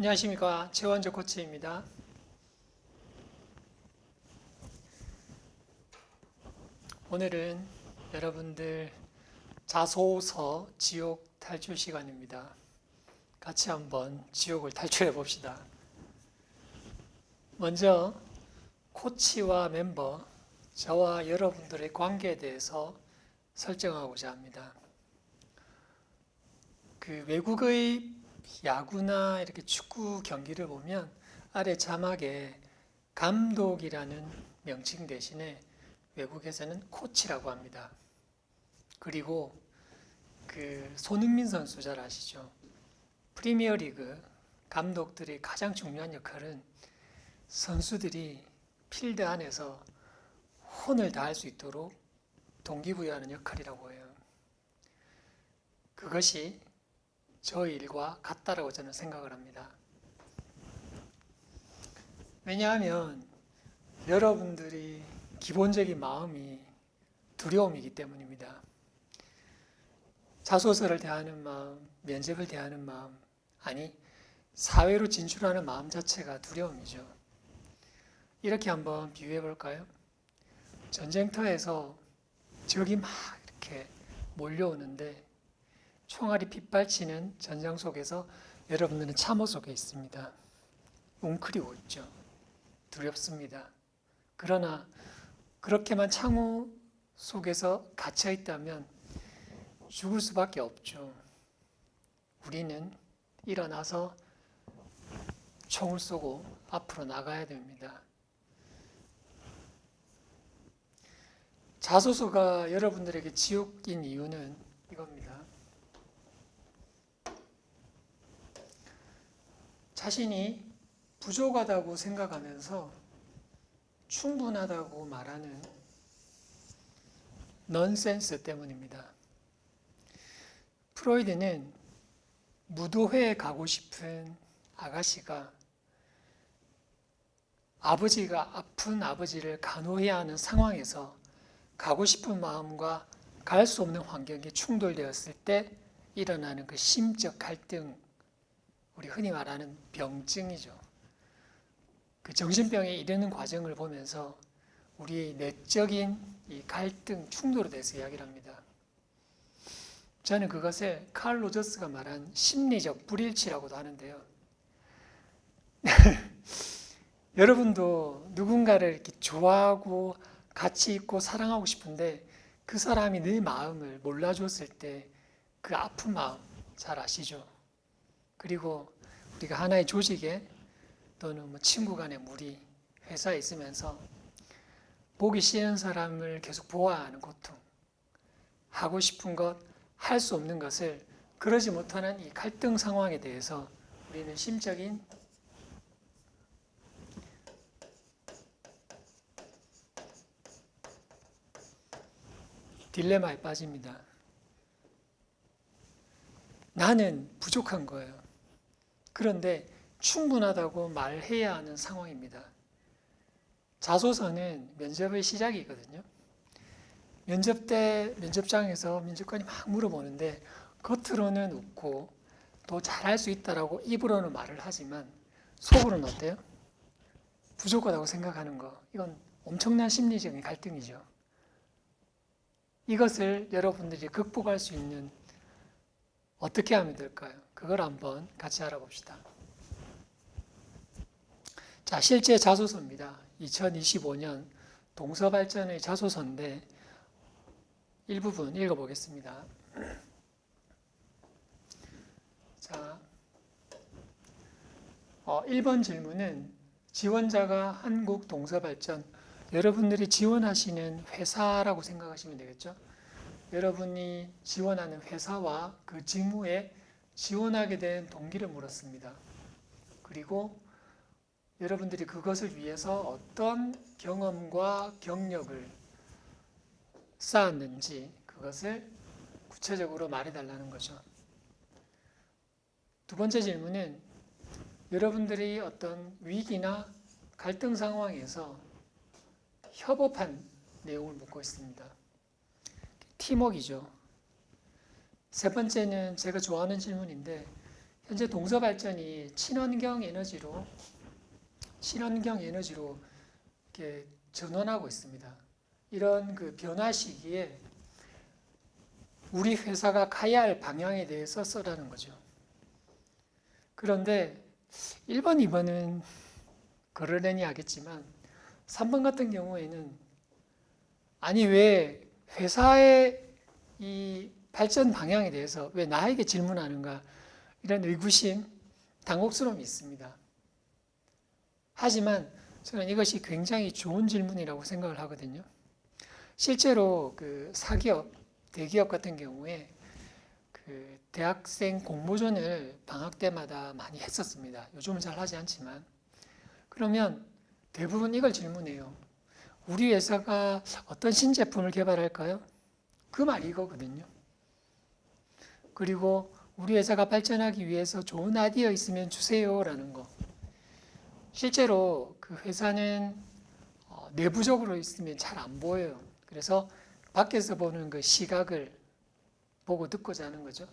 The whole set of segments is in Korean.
안녕하십니까. 최원조 코치입니다. 오늘은 여러분들 자소서 지옥 탈출 시간입니다. 같이 한번 지옥을 탈출해 봅시다. 먼저 코치와 멤버, 저와 여러분들의 관계에 대해서 설정하고자 합니다. 외국의 야구나 이렇게 축구 경기를 보면 아래 자막에 감독이라는 명칭 대신에 외국에서는 코치라고 합니다. 그리고 손흥민 선수 잘 아시죠? 프리미어리그 감독들의 가장 중요한 역할은 선수들이 필드 안에서 혼을 다할 수 있도록 동기부여하는 역할이라고 해요. 그것이 저 일과 같다라고 저는 생각을 합니다. 왜냐하면 여러분들이 기본적인 마음이 두려움이기 때문입니다. 자소서를 대하는 마음, 면접을 대하는 마음, 아니 사회로 진출하는 마음 자체가 두려움이죠. 이렇게 한번 비유해 볼까요? 전쟁터에서 적이 막 이렇게 몰려오는데 총알이 빗발치는 전장 속에서 여러분들은 참호 속에 있습니다. 웅크리고 있죠. 두렵습니다. 그러나 그렇게만 창호 속에서 갇혀 있다면 죽을 수밖에 없죠. 우리는 일어나서 총을 쏘고 앞으로 나가야 됩니다. 자소서가 여러분들에게 지옥인 이유는 이겁니다. 자신이 부족하다고 생각하면서 충분하다고 말하는 넌센스 때문입니다. 프로이드는 무도회에 가고 싶은 아가씨가 아버지가 아픈 아버지를 간호해야 하는 상황에서 가고 싶은 마음과 갈 수 없는 환경에 충돌되었을 때 일어나는 그 심적 갈등, 우리 흔히 말하는 병증이죠. 그 정신병에 이르는 과정을 보면서 우리의 내적인 이 갈등, 충돌에 대해서 이야기를 합니다. 저는 그것을 칼 로저스가 말한 심리적 불일치라고도 하는데요. 여러분도 누군가를 이렇게 좋아하고 같이 있고 사랑하고 싶은데 그 사람이 내 마음을 몰라줬을 때 그 아픈 마음 잘 아시죠? 그리고 우리가 하나의 조직에 또는 친구 간의 무리, 회사에 있으면서 보기 싫은 사람을 계속 보아하는 고통, 하고 싶은 것, 할 수 없는 것을 그러지 못하는 이 갈등 상황에 대해서 우리는 심적인 딜레마에 빠집니다. 나는 부족한 거예요. 그런데 충분하다고 말해야 하는 상황입니다. 자소서는 면접의 시작이거든요. 면접 때 면접장에서 면접관이 막 물어보는데 겉으로는 웃고 또 잘할 수 있다라고 입으로는 말을 하지만 속으로는 어때요? 부족하다고 생각하는 거. 이건 엄청난 심리적인 갈등이죠. 이것을 여러분들이 극복할 수 있는 어떻게 하면 될까요? 그걸 한번 같이 알아봅시다. 자, 실제 자소서입니다. 2025년 동서발전의 자소서인데 일부분 읽어보겠습니다. 자, 1번 질문은 지원자가 한국 동서발전, 여러분들이 지원하시는 회사라고 생각하시면 되겠죠? 여러분이 지원하는 회사와 그 직무에 지원하게 된 동기를 물었습니다. 그리고 여러분들이 그것을 위해서 어떤 경험과 경력을 쌓았는지 그것을 구체적으로 말해달라는 거죠. 두 번째 질문은 여러분들이 어떤 위기나 갈등 상황에서 협업한 내용을 묻고 있습니다. 팀워크이죠. 세 번째는 제가 좋아하는 질문인데 현재 동서발전이 친환경 에너지로 이렇게 전환하고 있습니다. 이런 그 변화 시기에 우리 회사가 가야 할 방향에 대해서 써라는 거죠. 그런데 1번, 2번은 그러려니 하겠지만 3번 같은 경우에는 아니 왜 회사의 이 발전 방향에 대해서 왜 나에게 질문하는가 이런 의구심, 당혹스러움이 있습니다. 하지만 저는 이것이 굉장히 좋은 질문이라고 생각을 하거든요. 실제로 그 사기업, 대기업 같은 경우에 그 대학생 공모전을 방학 때마다 많이 했었습니다. 요즘은 잘 하지 않지만. 그러면 대부분 이걸 질문해요. 우리 회사가 어떤 신제품을 개발할까요? 그 말이 이거거든요. 그리고 우리 회사가 발전하기 위해서 좋은 아이디어 있으면 주세요라는 거. 실제로 그 회사는 내부적으로 있으면 잘 안 보여요. 그래서 밖에서 보는 그 시각을 보고 듣고자 하는 거죠.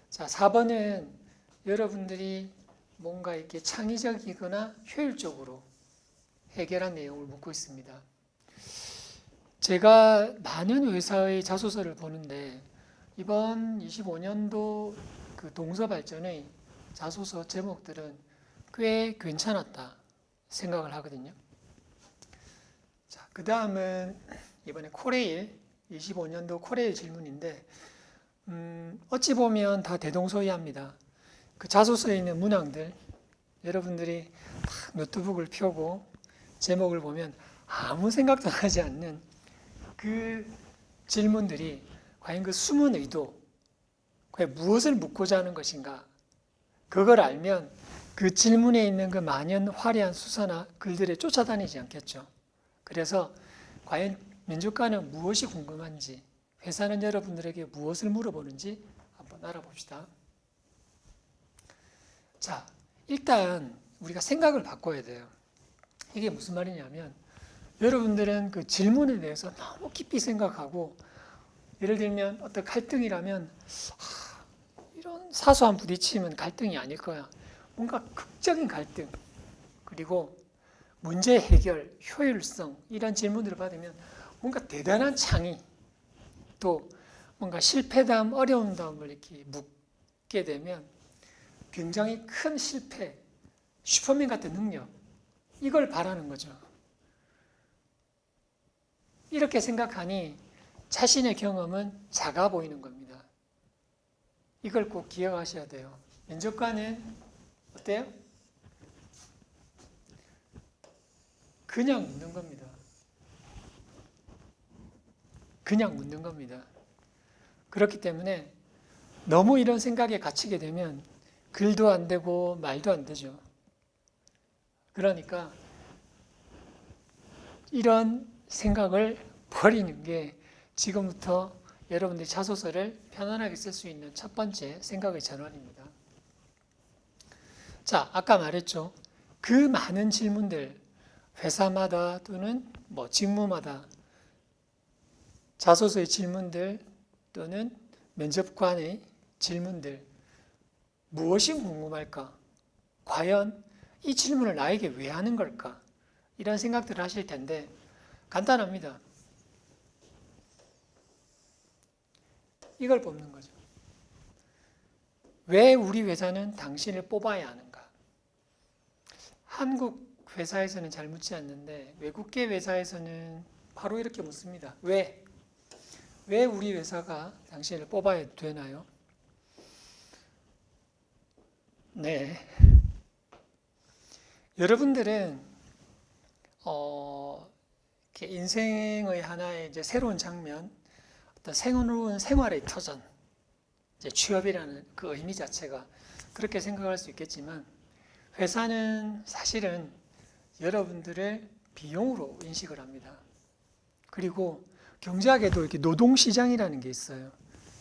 자, 4번은 여러분들이 뭔가 이렇게 창의적이거나 효율적으로 해결한 내용을 묻고 있습니다. 제가 많은 회사의 자소서를 보는데 이번 25년도 그 동서발전의 자소서 제목들은 꽤 괜찮았다 생각을 하거든요. 자, 그 다음은 이번에 코레일 25년도 코레일 질문인데 어찌 보면 다 대동소이합니다. 그 자소서에 있는 문항들 여러분들이 딱 노트북을 펴고 제목을 보면 아무 생각도 나지 않는 그 질문들이 과연 그 숨은 의도, 과연 무엇을 묻고자 하는 것인가, 그걸 알면 그 질문에 있는 그 많은 화려한 수사나 글들에 쫓아다니지 않겠죠. 그래서 과연 면접관은 무엇이 궁금한지, 회사는 여러분들에게 무엇을 물어보는지 한번 알아봅시다. 자, 일단 우리가 생각을 바꿔야 돼요. 이게 무슨 말이냐면 여러분들은 그 질문에 대해서 너무 깊이 생각하고 예를 들면 어떤 갈등이라면 이런 사소한 부딪힘은 갈등이 아닐 거야. 뭔가 극적인 갈등 그리고 문제 해결, 효율성 이런 질문들을 받으면 뭔가 대단한 창의 또 뭔가 실패담, 어려움담을 이렇게 묻게 되면 굉장히 큰 실패, 슈퍼맨 같은 능력 이걸 바라는 거죠. 이렇게 생각하니 자신의 경험은 작아 보이는 겁니다. 이걸 꼭 기억하셔야 돼요. 면접관은 어때요? 그냥 묻는 겁니다. 그냥 묻는 겁니다. 그렇기 때문에 너무 이런 생각에 갇히게 되면 글도 안 되고 말도 안 되죠. 그러니까 이런 생각을 버리는 게 지금부터 여러분들이 자소서를 편안하게 쓸 수 있는 첫 번째 생각의 전환입니다. 자, 아까 말했죠. 그 많은 질문들, 회사마다 또는 뭐 직무마다 자소서의 질문들 또는 면접관의 질문들, 무엇이 궁금할까? 과연 이 질문을 나에게 왜 하는 걸까? 이런 생각들을 하실 텐데 간단합니다. 이걸 뽑는 거죠. 왜 우리 회사는 당신을 뽑아야 하는가? 한국 회사에서는 잘 묻지 않는데 외국계 회사에서는 바로 이렇게 묻습니다. 왜? 왜 우리 회사가 당신을 뽑아야 되나요? 네. 여러분들은 이렇게 인생의 하나의 이제 새로운 장면, 어떤 새로운 생활의 터전, 이제 취업이라는 그 의미 자체가 그렇게 생각할 수 있겠지만 회사는 사실은 여러분들의 비용으로 인식을 합니다. 그리고 경제학에도 이렇게 노동시장이라는 게 있어요.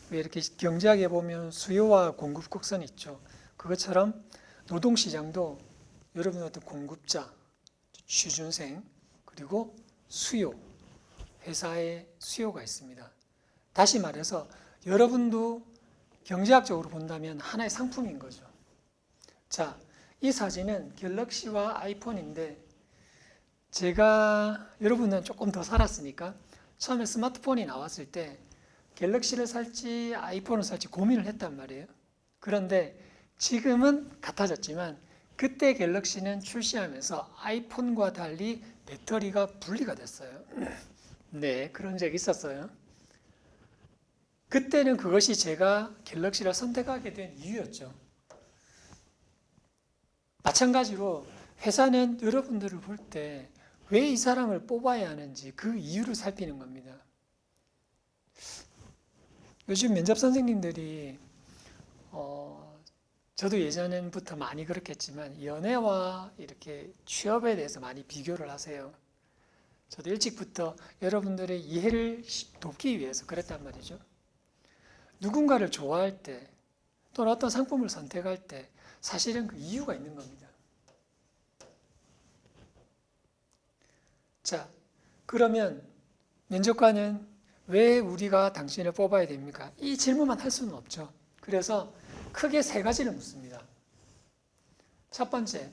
왜 이렇게 경제학에 보면 수요와 공급 곡선이 있죠. 그것처럼 노동시장도 여러분의 어떤 공급자, 취준생, 그리고 수요, 회사의 수요가 있습니다. 다시 말해서 여러분도 경제학적으로 본다면 하나의 상품인 거죠. 자, 이 사진은 갤럭시와 아이폰인데 제가 여러분은 조금 더 살았으니까 처음에 스마트폰이 나왔을 때 갤럭시를 살지 아이폰을 살지 고민을 했단 말이에요. 그런데 지금은 같아졌지만 그때 갤럭시는 출시하면서 아이폰과 달리 배터리가 분리가 됐어요. 네, 그런 적이 있었어요. 그때는 그것이 제가 갤럭시를 선택하게 된 이유였죠. 마찬가지로 회사는 여러분들을 볼 때 왜 이 사람을 뽑아야 하는지 그 이유를 살피는 겁니다. 요즘 면접 선생님들이 저도 예전부터 많이 그렇겠지만 연애와 이렇게 취업에 대해서 많이 비교를 하세요. 저도 일찍부터 여러분들의 이해를 돕기 위해서 그랬단 말이죠. 누군가를 좋아할 때 또는 어떤 상품을 선택할 때 사실은 그 이유가 있는 겁니다. 자, 그러면 면접관은 왜 우리가 당신을 뽑아야 됩니까? 이 질문만 할 수는 없죠. 그래서 크게 세 가지를 묻습니다. 첫 번째,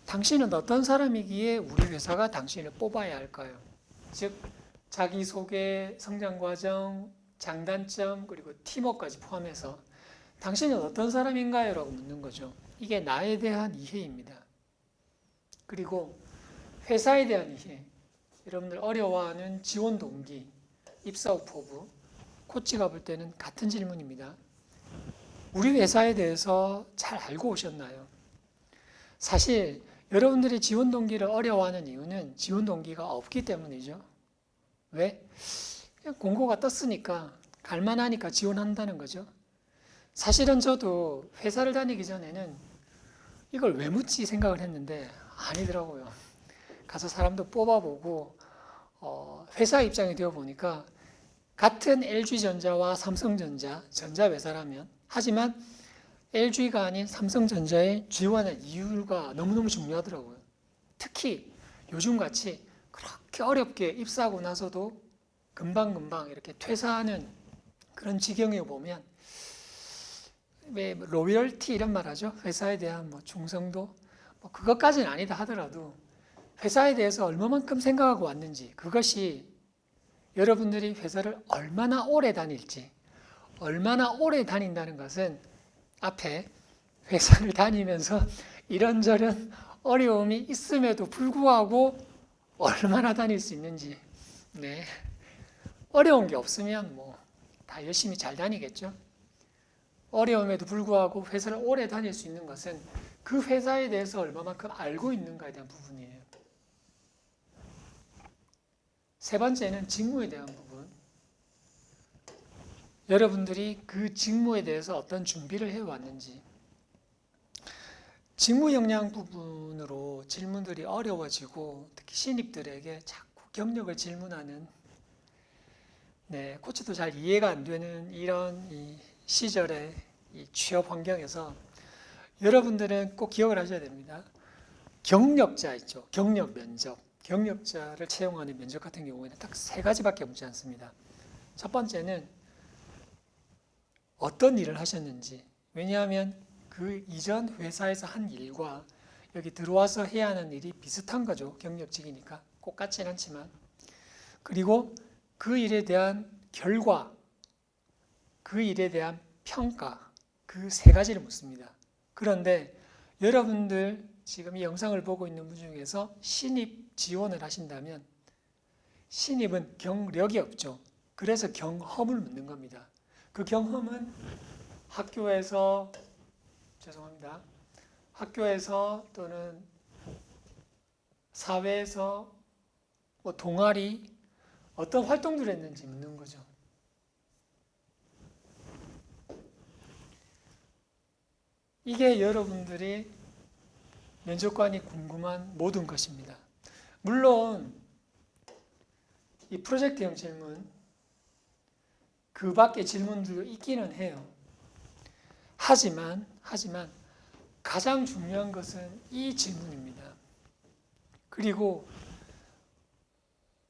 당신은 어떤 사람이기에 우리 회사가 당신을 뽑아야 할까요? 즉, 자기소개, 성장과정, 장단점, 그리고 팀워크까지 포함해서 당신은 어떤 사람인가요? 라고 묻는 거죠. 이게 나에 대한 이해입니다. 그리고 회사에 대한 이해, 여러분들 어려워하는 지원 동기, 입사 후 포부, 코치가 볼 때는 같은 질문입니다. 우리 회사에 대해서 잘 알고 오셨나요? 사실 여러분들이 지원 동기를 어려워하는 이유는 지원 동기가 없기 때문이죠. 왜? 그냥 공고가 떴으니까 갈만하니까 지원한다는 거죠. 사실은 저도 회사를 다니기 전에는 이걸 왜 묻지 생각을 했는데 아니더라고요. 가서 사람도 뽑아보고 회사 입장이 되어 보니까 같은 LG전자와 삼성전자, 전자회사라면 하지만 LG가 아닌 삼성전자에 지원한 이유가 너무너무 중요하더라고요. 특히 요즘같이 그렇게 어렵게 입사하고 나서도 금방금방 이렇게 퇴사하는 그런 지경에 보면 왜 로열티 이런 말 하죠? 회사에 대한 충성도? 그것까지는 아니다 하더라도 회사에 대해서 얼마만큼 생각하고 왔는지 그것이 여러분들이 회사를 얼마나 오래 다닐지 얼마나 오래 다닌다는 것은 앞에 회사를 다니면서 이런저런 어려움이 있음에도 불구하고 얼마나 다닐 수 있는지 네. 어려운 게 없으면 다 열심히 잘 다니겠죠. 어려움에도 불구하고 회사를 오래 다닐 수 있는 것은 그 회사에 대해서 얼마만큼 알고 있는가에 대한 부분이에요. 세 번째는 직무에 대한 부분. 여러분들이 그 직무에 대해서 어떤 준비를 해왔는지. 직무 역량 부분으로 질문들이 어려워지고 특히 신입들에게 자꾸 경력을 질문하는 코치도 잘 이해가 안 되는 이런 이 시절의 이 취업 환경에서 여러분들은 꼭 기억을 하셔야 됩니다. 경력자 있죠. 경력 면접. 경력자를 채용하는 면접 같은 경우에는 딱 세 가지밖에 묻지 않습니다. 첫 번째는 어떤 일을 하셨는지. 왜냐하면 그 이전 회사에서 한 일과 여기 들어와서 해야 하는 일이 비슷한 거죠. 경력직이니까. 꼭 같지는 않지만. 그리고 그 일에 대한 결과, 그 일에 대한 평가, 그 세 가지를 묻습니다. 그런데 여러분들 지금 이 영상을 보고 있는 분 중에서 신입 지원을 하신다면 신입은 경력이 없죠. 그래서 경험을 묻는 겁니다. 그 경험은 학교에서 또는 사회에서 동아리 어떤 활동들을 했는지 묻는 거죠. 이게 여러분들이 면접관이 궁금한 모든 것입니다. 물론 이 프로젝트형 질문 그 밖의 질문들도 있기는 해요. 하지만 가장 중요한 것은 이 질문입니다. 그리고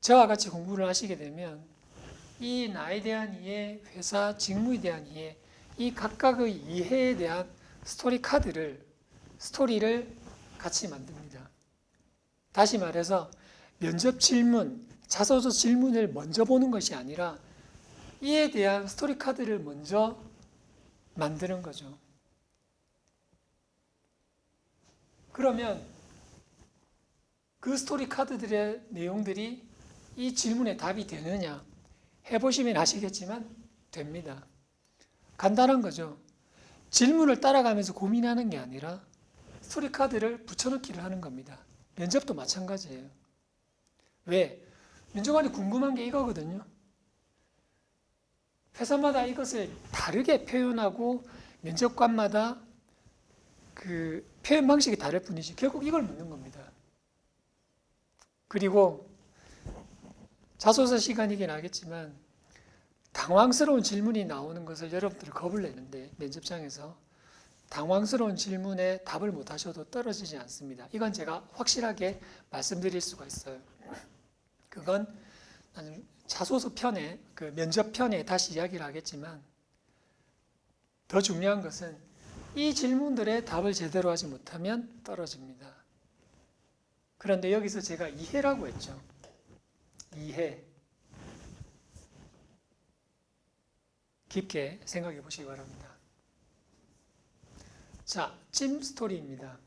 저와 같이 공부를 하시게 되면 이 나에 대한 이해, 회사 직무에 대한 이해, 이 각각의 이해에 대한 스토리를 같이 만듭니다. 다시 말해서 면접 질문, 자소서 질문을 먼저 보는 것이 아니라 이에 대한 스토리 카드를 먼저 만드는 거죠. 그러면 그 스토리 카드들의 내용들이 이 질문에 답이 되느냐? 해보시면 아시겠지만 됩니다. 간단한 거죠. 질문을 따라가면서 고민하는 게 아니라 스토리 카드를 붙여넣기를 하는 겁니다. 면접도 마찬가지예요. 왜? 면접관이 궁금한 게 이거거든요. 회사마다 이것을 다르게 표현하고 면접관마다 그 표현 방식이 다를 뿐이지 결국 이걸 묻는 겁니다. 그리고 자소서 시간이긴 하겠지만 당황스러운 질문이 나오는 것을 여러분들이 겁을 내는데 면접장에서 당황스러운 질문에 답을 못 하셔도 떨어지지 않습니다. 이건 제가 확실하게 말씀드릴 수가 있어요. 그건 자소서 편에, 그 면접 편에 다시 이야기를 하겠지만 더 중요한 것은 이 질문들의 답을 제대로 하지 못하면 떨어집니다. 그런데 여기서 제가 이해라고 했죠. 이해. 깊게 생각해 보시기 바랍니다. 자, 찜 스토리입니다.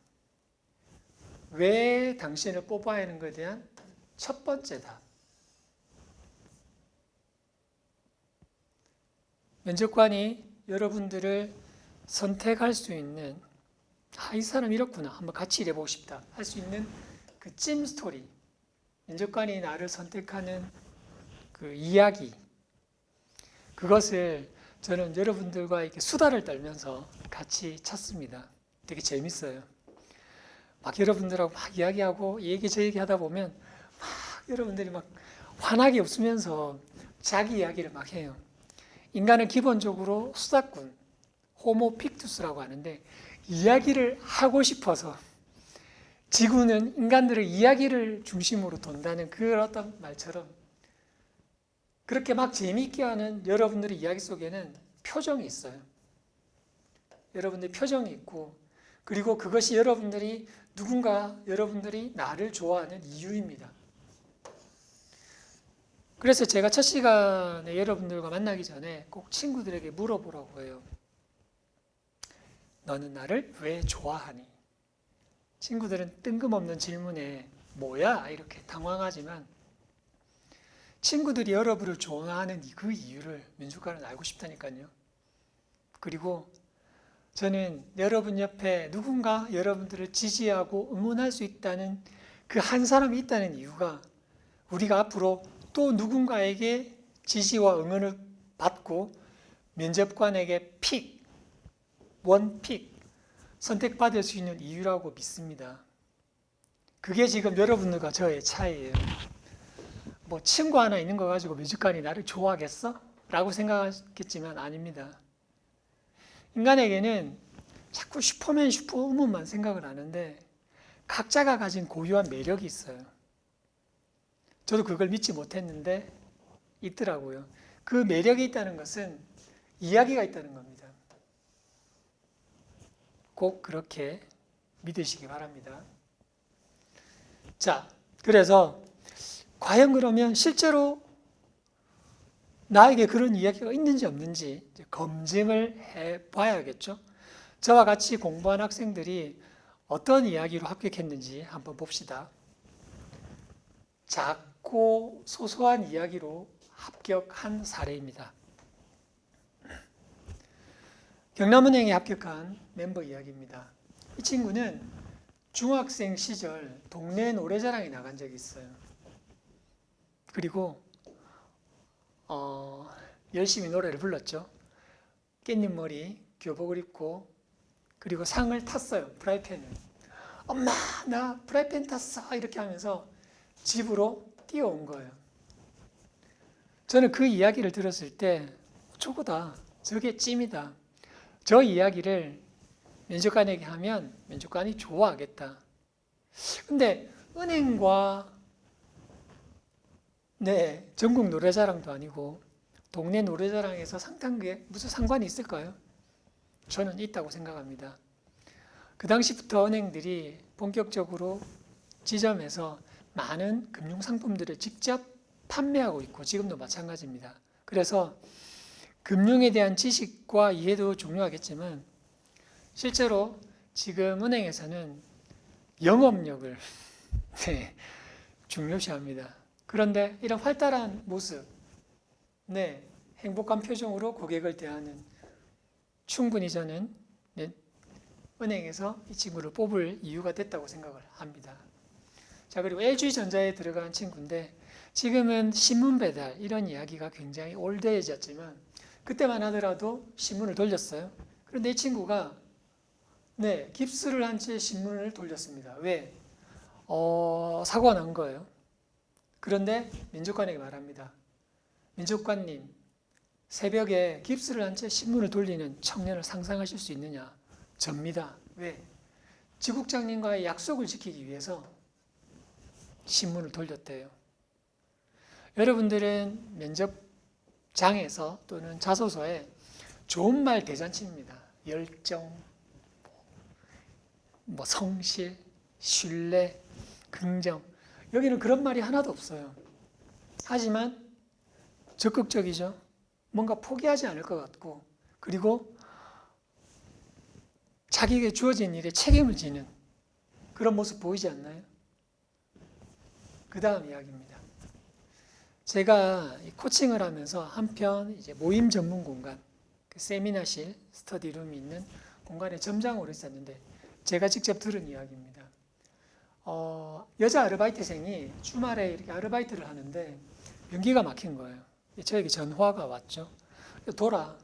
왜 당신을 뽑아야 하는 것에 대한 첫 번째 답. 면접관이 여러분들을 선택할 수 있는 이 사람 이렇구나 한번 같이 일해보고 싶다 할 수 있는 그 찜 스토리, 면접관이 나를 선택하는 그 이야기, 그것을 저는 여러분들과 이렇게 수다를 떨면서 같이 찾습니다. 되게 재밌어요. 막 여러분들하고 막 이야기하고 이 얘기 저 얘기 하다 보면 막 여러분들이 막 환하게 웃으면서 자기 이야기를 막 해요. 인간은 기본적으로 수다꾼, 호모 픽투스라고 하는데 이야기를 하고 싶어서 지구는 인간들의 이야기를 중심으로 돈다는 그런 어떤 말처럼 그렇게 막 재미있게 하는 여러분들의 이야기 속에는 표정이 있어요. 여러분들의 표정이 있고 그리고 그것이 여러분들이 여러분들이 나를 좋아하는 이유입니다. 그래서 제가 첫 시간에 여러분들과 만나기 전에 꼭 친구들에게 물어보라고 해요. 너는 나를 왜 좋아하니? 친구들은 뜬금없는 질문에 뭐야? 이렇게 당황하지만 친구들이 여러분을 좋아하는 그 이유를 면접관은 알고 싶다니까요. 그리고 저는 여러분 옆에 누군가 여러분들을 지지하고 응원할 수 있다는 그 한 사람이 있다는 이유가 우리가 앞으로 또 누군가에게 지지와 응원을 받고 면접관에게 원픽 선택받을 수 있는 이유라고 믿습니다. 그게 지금 여러분들과 저의 차이예요. 뭐 친구 하나 있는 거 가지고 면접관이 나를 좋아하겠어? 라고 생각하겠지만 아닙니다. 인간에게는 자꾸 슈퍼맨, 슈퍼우먼만 생각을 하는데 각자가 가진 고유한 매력이 있어요. 저도 그걸 믿지 못했는데 있더라고요. 그 매력이 있다는 것은 이야기가 있다는 겁니다. 꼭 그렇게 믿으시기 바랍니다. 자, 그래서 과연 그러면 실제로 나에게 그런 이야기가 있는지 없는지 검증을 해봐야겠죠. 저와 같이 공부한 학생들이 어떤 이야기로 합격했는지 한번 봅시다. 작고 소소한 이야기로 합격한 사례입니다. 경남은행에 합격한 멤버 이야기입니다. 이 친구는 중학생 시절 동네 노래자랑에 나간 적이 있어요. 그리고 열심히 노래를 불렀죠. 깻잎머리, 교복을 입고 그리고 상을 탔어요. 프라이팬을. 엄마, 나 프라이팬 탔어. 이렇게 하면서 집으로 뛰어온 거예요. 저는 그 이야기를 들었을 때 저거다. 저게 찜이다. 저 이야기를 면접관에게 하면 면접관이 좋아하겠다. 근데 은행과 전국 노래자랑도 아니고 동네 노래자랑에서 상 탄 게 무슨 상관이 있을까요? 저는 있다고 생각합니다. 그 당시부터 은행들이 본격적으로 지점에서 많은 금융상품들을 직접 판매하고 있고 지금도 마찬가지입니다. 그래서 금융에 대한 지식과 이해도 중요하겠지만 실제로 지금 은행에서는 영업력을 네, 중요시합니다. 그런데 이런 활달한 모습, 네, 행복한 표정으로 고객을 대하는 충분히 저는 은행에서 이 친구를 뽑을 이유가 됐다고 생각을 합니다. 자, 그리고 LG전자에 들어간 친구인데 지금은 신문 배달 이런 이야기가 굉장히 올드해졌지만 그때만 하더라도 신문을 돌렸어요. 그런데 이 친구가 네, 깁스를 한 채 신문을 돌렸습니다. 왜? 사고가 난 거예요. 그런데 민족관에게 말합니다. 민족관님, 새벽에 깁스를 한 채 신문을 돌리는 청년을 상상하실 수 있느냐? 접니다. 왜? 지국장님과의 약속을 지키기 위해서 신문을 돌렸대요. 여러분들은 면접장에서 또는 자소서에 좋은 말 대잔치입니다. 열정, 성실, 신뢰, 긍정. 여기는 그런 말이 하나도 없어요. 하지만 적극적이죠. 뭔가 포기하지 않을 것 같고, 그리고 자기에게 주어진 일에 책임을 지는 그런 모습 보이지 않나요? 그 다음 이야기입니다. 제가 코칭을 하면서 한편 이제 모임 전문 공간, 세미나실, 스터디룸이 있는 공간에 점장으로 있었는데 제가 직접 들은 이야기입니다. 여자 아르바이트생이 주말에 이렇게 아르바이트를 하는데 변기가 막힌 거예요. 저에게 전화가 왔죠. 돌아,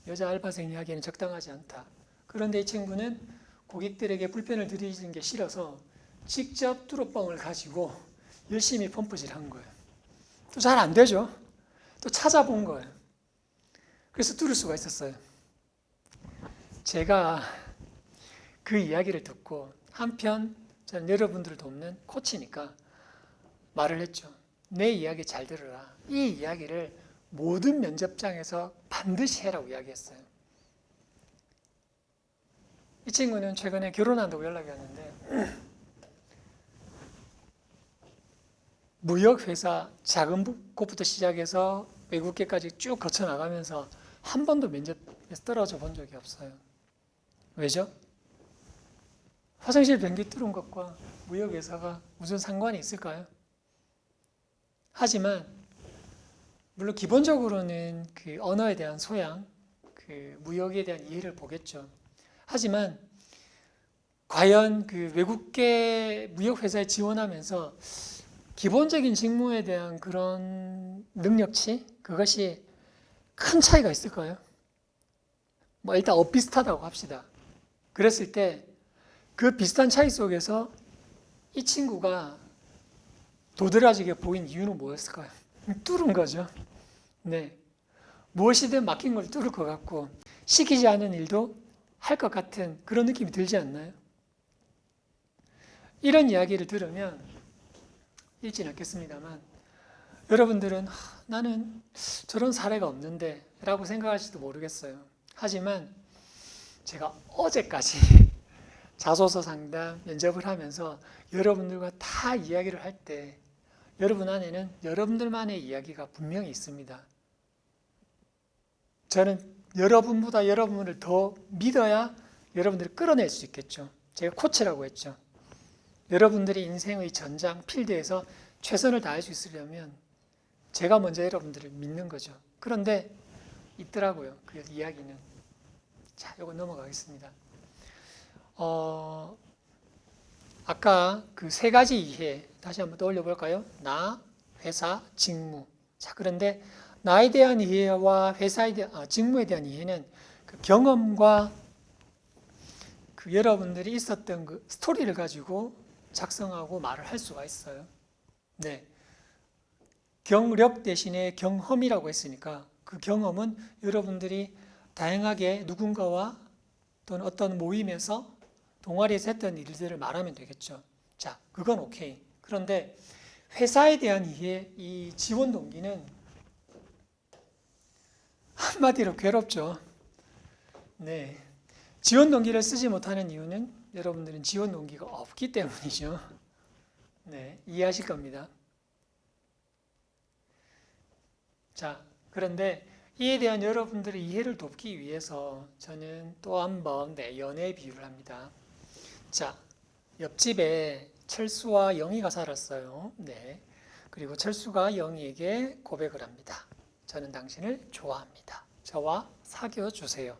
여자 알바생이 하기에는 적당하지 않다. 그런데 이 친구는 고객들에게 불편을 드리는 게 싫어서 직접 뚜루뻥을 가지고 열심히 펌프질 한 거예요. 또 잘 안 되죠. 또 찾아본 거예요. 그래서 뚫을 수가 있었어요. 제가 그 이야기를 듣고 한편 저는 여러분들을 돕는 코치니까 말을 했죠. 내 이야기 잘 들으라. 이 이야기를 모든 면접장에서 반드시 해라고 이야기했어요. 이 친구는 최근에 결혼한다고 연락이 왔는데 무역회사 작은 곳부터 시작해서 외국계까지 쭉 거쳐나가면서 한 번도 면접에서 떨어져 본 적이 없어요. 왜죠? 화장실 변기 뚫은 것과 무역회사가 무슨 상관이 있을까요? 하지만 물론 기본적으로는 그 언어에 대한 소양, 그 무역에 대한 이해를 보겠죠. 하지만 과연 그 외국계 무역회사에 지원하면서 기본적인 직무에 대한 그런 능력치, 그것이 큰 차이가 있을까요? 일단 비슷하다고 합시다. 그랬을 때 그 비슷한 차이 속에서 이 친구가 도드라지게 보인 이유는 뭐였을까요? 뚫은 거죠. 네. 무엇이든 막힌 걸 뚫을 것 같고 시키지 않은 일도 할 것 같은 그런 느낌이 들지 않나요? 이런 이야기를 들으면 읽진 않겠습니다만 여러분들은 나는 저런 사례가 없는데 라고 생각할지도 모르겠어요. 하지만 제가 어제까지 자소서 상담, 면접을 하면서 여러분들과 다 이야기를 할 때 여러분 안에는 여러분들만의 이야기가 분명히 있습니다. 저는 여러분보다 여러분을 더 믿어야 여러분들을 끌어낼 수 있겠죠. 제가 코치라고 했죠. 여러분들이 인생의 전장, 필드에서 최선을 다할 수 있으려면 제가 먼저 여러분들을 믿는 거죠. 그런데 있더라고요. 그 이야기는. 자, 이거 넘어가겠습니다. 아까 그 세 가지 이해 다시 한번 떠올려 볼까요? 나, 회사, 직무. 자, 그런데 나에 대한 이해와 회사에 대한 직무에 대한 이해는 그 경험과 그 여러분들이 있었던 그 스토리를 가지고 작성하고 말을 할 수가 있어요. 네. 경력 대신에 경험이라고 했으니까 그 경험은 여러분들이 다양하게 누군가와 또는 어떤 모임에서 동아리에서 했던 일들을 말하면 되겠죠. 자, 그건 오케이. 그런데 회사에 대한 이해, 이 지원 동기는 한마디로 괴롭죠. 네. 지원 동기를 쓰지 못하는 이유는 여러분들은 지원 동기가 없기 때문이죠. 네, 이해하실 겁니다. 자, 그런데 이에 대한 여러분들의 이해를 돕기 위해서 저는 또 한 번 연애 비유를 합니다. 자, 옆집에 철수와 영희가 살았어요. 네. 그리고 철수가 영희에게 고백을 합니다. 저는 당신을 좋아합니다. 저와 사귀어 주세요.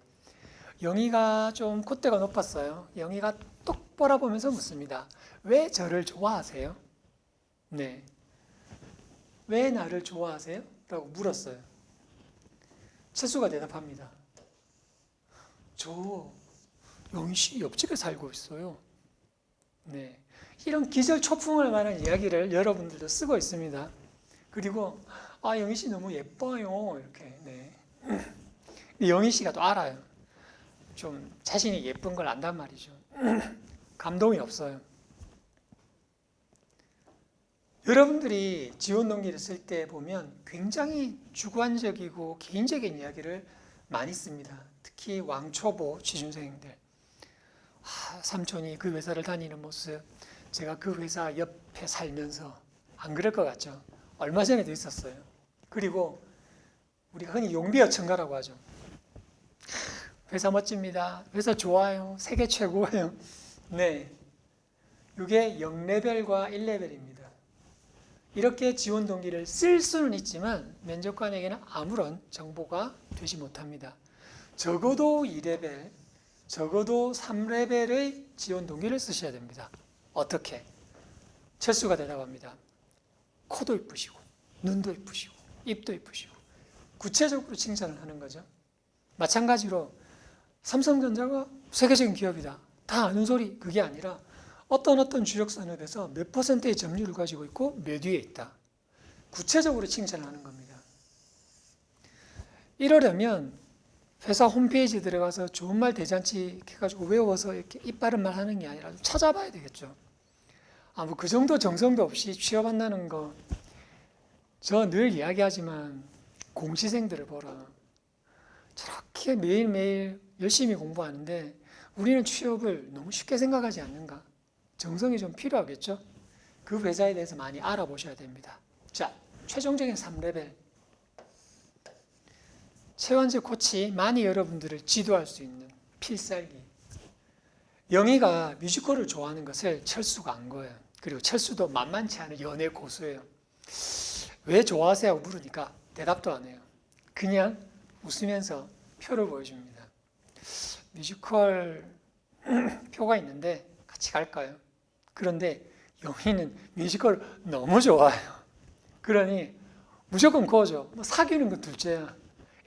영희가 좀 콧대가 높았어요. 영희가 똑 바라보면서 묻습니다. 왜 저를 좋아하세요? 네. 왜 나를 좋아하세요? 라고 물었어요. 철수가 대답합니다. 저 영희 씨 옆집에 살고 있어요. 네. 이런 기절초풍할 만한 이야기를 여러분들도 쓰고 있습니다. 그리고 영희 씨 너무 예뻐요. 이렇게. 네. 영희 씨가 또 알아요. 좀 자신이 예쁜 걸 안단 말이죠. 감동이 없어요. 여러분들이 지원 동기를 쓸 때 보면 굉장히 주관적이고 개인적인 이야기를 많이 씁니다. 특히 왕초보 취준생들. 삼촌이 그 회사를 다니는 모습, 제가 그 회사 옆에 살면서 안 그럴 것 같죠? 얼마 전에도 있었어요. 그리고 우리가 흔히 용비어천가라고 하죠. 회사 멋집니다. 회사 좋아요. 세계 최고예요. 네, 이게 0레벨과 1레벨입니다. 이렇게 지원 동기를 쓸 수는 있지만 면접관에게는 아무런 정보가 되지 못합니다. 적어도 2레벨, 적어도 3레벨의 지원 동기를 쓰셔야 됩니다. 어떻게? 철수가 대답합니다. 코도 이쁘시고, 눈도 이쁘시고, 입도 이쁘시고. 구체적으로 칭찬을 하는 거죠. 마찬가지로 삼성전자가 세계적인 기업이다. 다 아는 소리 그게 아니라 어떤 주력 산업에서 몇 %의 점유율을 가지고 있고 몇 위에 있다. 구체적으로 칭찬을 하는 겁니다. 이러려면 회사 홈페이지 들어가서 좋은 말 대잔치 해가지고 외워서 이렇게 입 바른 말 하는 게 아니라 좀 찾아봐야 되겠죠. 뭐 그 정도 정성도 없이 취업한다는 거, 저 늘 이야기하지만 공시생들을 보라. 저렇게 매일매일 열심히 공부하는데 우리는 취업을 너무 쉽게 생각하지 않는가? 정성이 좀 필요하겠죠? 그 회사에 대해서 많이 알아보셔야 됩니다. 자, 최종적인 3레벨. 최원재 코치 많이 여러분들을 지도할 수 있는 필살기. 영희가 뮤지컬을 좋아하는 것을 철수가 안 거예요. 그리고 철수도 만만치 않은 연애 고수예요. 왜 좋아하세요? 하고 물으니까 대답도 안 해요. 그냥 웃으면서 표를 보여줍니다. 뮤지컬 표가 있는데 같이 갈까요? 그런데 영희는 뮤지컬 너무 좋아해요. 그러니 무조건 그거죠. 사귀는 건 둘째야.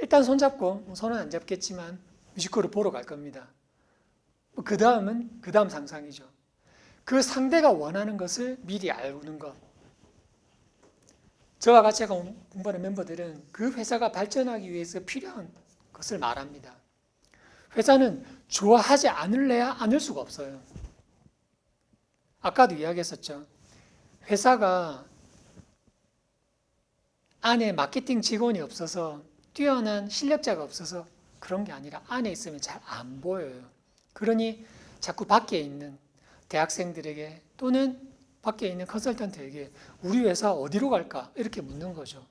일단 손잡고 손은 안 잡겠지만 뮤지컬을 보러 갈 겁니다. 그 다음은 그 다음 상상이죠. 그 상대가 원하는 것을 미리 알는 것. 저와 같이 공부하는 멤버들은 그 회사가 발전하기 위해서 필요한 것을 말합니다. 회사는 좋아하지 않을래야 않을 수가 없어요. 아까도 이야기했었죠. 회사가 안에 마케팅 직원이 없어서 뛰어난 실력자가 없어서 그런 게 아니라 안에 있으면 잘 안 보여요. 그러니 자꾸 밖에 있는 대학생들에게 또는 밖에 있는 컨설턴트에게 우리 회사 어디로 갈까? 이렇게 묻는 거죠.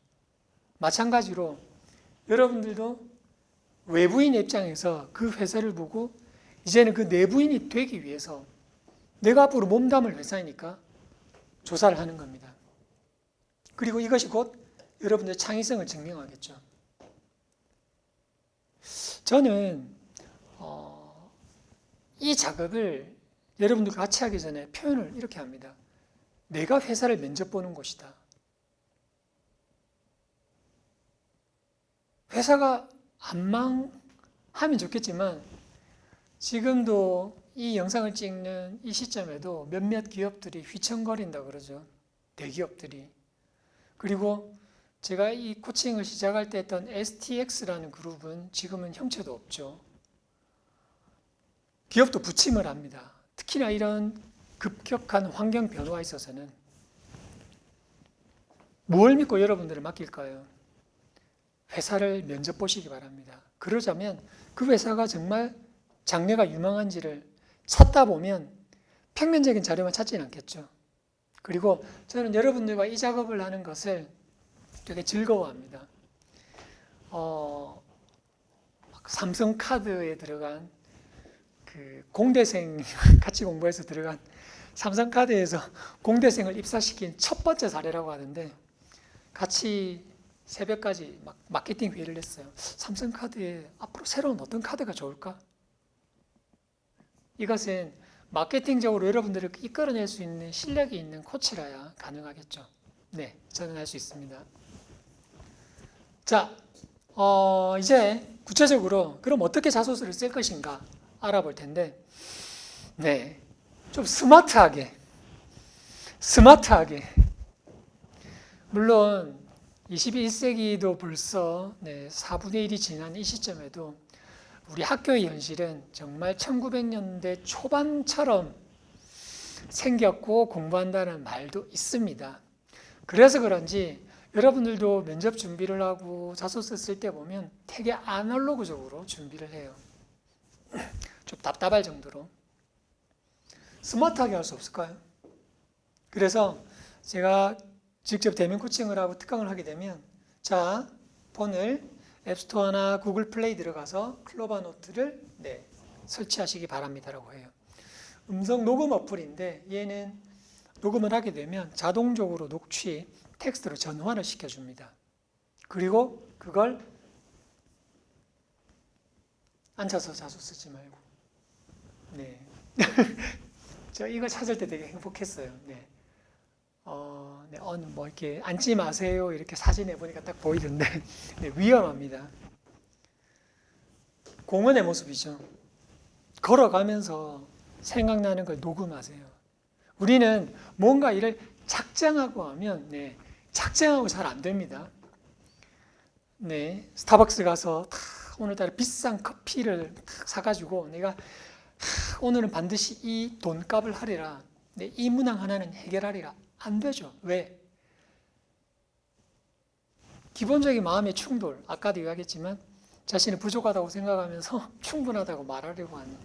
마찬가지로 여러분들도 외부인 입장에서 그 회사를 보고 이제는 그 내부인이 되기 위해서 내가 앞으로 몸담을 회사이니까 조사를 하는 겁니다. 그리고 이것이 곧 여러분들의 창의성을 증명하겠죠. 저는 이 작업을 여러분들과 같이 하기 전에 표현을 이렇게 합니다. 내가 회사를 면접 보는 곳이다. 회사가 안 망하면 좋겠지만 지금도 이 영상을 찍는 이 시점에도 몇몇 기업들이 휘청거린다 그러죠. 대기업들이. 그리고 제가 이 코칭을 시작할 때 했던 STX라는 그룹은 지금은 형체도 없죠. 기업도 부침을 합니다. 특히나 이런 급격한 환경 변화에 있어서는 뭘 믿고 여러분들을 맡길까요? 회사를 면접 보시기 바랍니다. 그러자면 그 회사가 정말 장래가 유망한지를 찾다 보면 평면적인 자료만 찾지는 않겠죠. 그리고 저는 여러분들과 이 작업을 하는 것을 되게 즐거워합니다. 삼성카드에 들어간 그 공대생 같이 공부해서 들어간 삼성카드에서 공대생을 입사시킨 첫 번째 사례라고 하는데, 같이 새벽까지 막 마케팅 회의를 했어요. 삼성카드에 앞으로 새로운 어떤 카드가 좋을까? 이것은 마케팅적으로 여러분들을 이끌어낼 수 있는 실력이 있는 코치라야 가능하겠죠. 네, 저는 할 수 있습니다. 자, 이제 구체적으로 그럼 어떻게 자소서를 쓸 것인가 알아볼 텐데, 네, 좀 스마트하게. 물론 21세기도 벌써 4분의 1이 지난 이 시점에도 우리 학교의 현실은 정말 1900년대 초반처럼 생겼고 공부한다는 말도 있습니다. 그래서 그런지 여러분들도 면접 준비를 하고 자소서 쓸 때 보면 되게 아날로그적으로 준비를 해요. 좀 답답할 정도로. 스마트하게 할 수 없을까요? 그래서 제가 직접 대면 코칭을 하고 특강을 하게 되면, 자, 폰을 앱스토어나 구글 플레이 들어가서 클로바 노트를 설치하시기 바랍니다라고 해요. 음성 녹음 어플인데 얘는 녹음을 하게 되면 자동적으로 녹취 텍스트로 전환을 시켜줍니다. 그리고 그걸 앉아서 자소 쓰지 말고. 네. 저 이거 찾을 때 되게 행복했어요. 네. 뭐 이렇게 앉지 마세요 이렇게 사진에 보니까 딱 보이던데 네, 위험합니다. 공원의 모습이죠. 걸어가면서 생각나는 걸 녹음하세요. 우리는 뭔가 일을 작정하고 하면 작정하고 잘 안 됩니다. 네, 스타벅스 가서 오늘따라 비싼 커피를 사가지고 내가 오늘은 반드시 이 돈값을 하리라, 이 문항 하나는 해결하리라. 안 되죠. 왜? 기본적인 마음의 충돌, 아까도 이야기했지만 자신이 부족하다고 생각하면서 충분하다고 말하려고 하는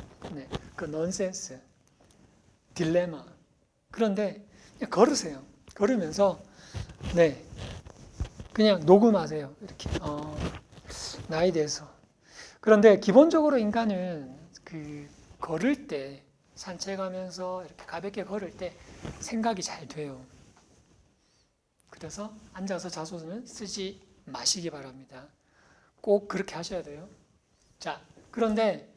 그 넌센스, 딜레마. 그런데 그냥 걸으세요. 걸으면서 그냥 녹음하세요. 이렇게 나에 대해서. 그런데 기본적으로 인간은 그 걸을 때, 산책하면서 이렇게 가볍게 걸을 때 생각이 잘 돼요. 그래서 앉아서 자소서는 쓰지 마시기 바랍니다. 꼭 그렇게 하셔야 돼요. 자, 그런데